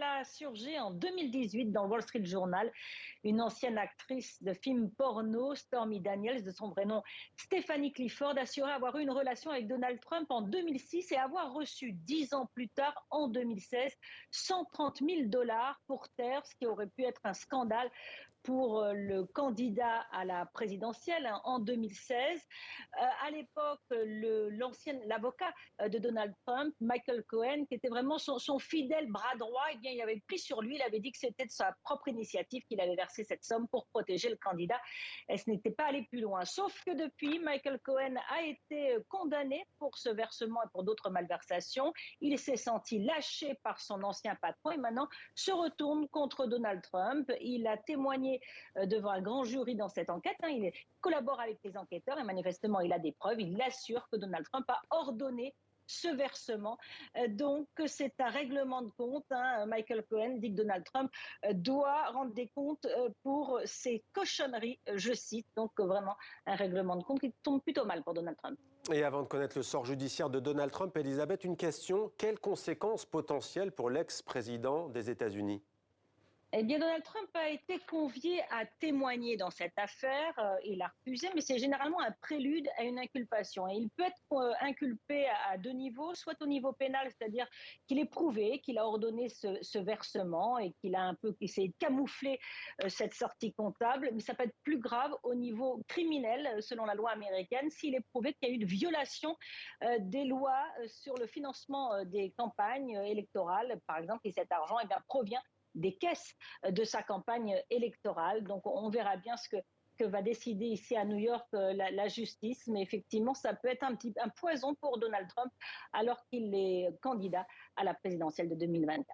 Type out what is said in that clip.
a surgi en 2018 dans le Wall Street Journal. Une ancienne actrice de films porno, Stormy Daniels, de son vrai nom Stephanie Clifford, assurait avoir eu une relation avec Donald Trump en 2006 et avoir reçu 10 ans plus tard, en 2016, 130 000 dollars pour taire ce qui aurait pu être un scandale pour le candidat à la présidentielle en 2016. À l'époque, l'avocat de Donald Trump, Michael Cohen, qui était vraiment son fidèle bras droit, eh bien, il avait pris sur lui, il avait dit que c'était de sa propre initiative qu'il avait versé cette somme pour protéger le candidat. Et ce n'était pas allé plus loin. Sauf que depuis, Michael Cohen a été condamné pour ce versement et pour d'autres malversations. Il s'est senti lâché par son ancien patron et maintenant se retourne contre Donald Trump. Il a témoigné devant un grand jury dans cette enquête. Il collabore avec les enquêteurs et manifestement il a des preuves. Il assure que Donald Trump a ordonné ce versement. Donc c'est un règlement de compte. Michael Cohen dit que Donald Trump doit rendre des comptes pour ses cochonneries, je cite. Donc vraiment un règlement de compte qui tombe plutôt mal pour Donald Trump. Et avant de connaître le sort judiciaire de Donald Trump, Elisabeth, une question. Quelles conséquences potentielles pour l'ex-président des États-Unis ? Eh bien, Donald Trump a été convié à témoigner dans cette affaire. Il a refusé, mais c'est généralement un prélude à une inculpation. Et il peut être inculpé à deux niveaux, soit au niveau pénal, c'est-à-dire qu'il est prouvé qu'il a ordonné ce versement et qu'il a un peu essayé de camoufler cette sortie comptable. Mais ça peut être plus grave au niveau criminel, selon la loi américaine, s'il est prouvé qu'il y a eu une violation des lois sur le financement des campagnes électorales, par exemple, et cet argent provient des caisses de sa campagne électorale. Donc on verra bien ce que va décider ici à New York la justice. Mais effectivement, ça peut être un poison pour Donald Trump alors qu'il est candidat à la présidentielle de 2024.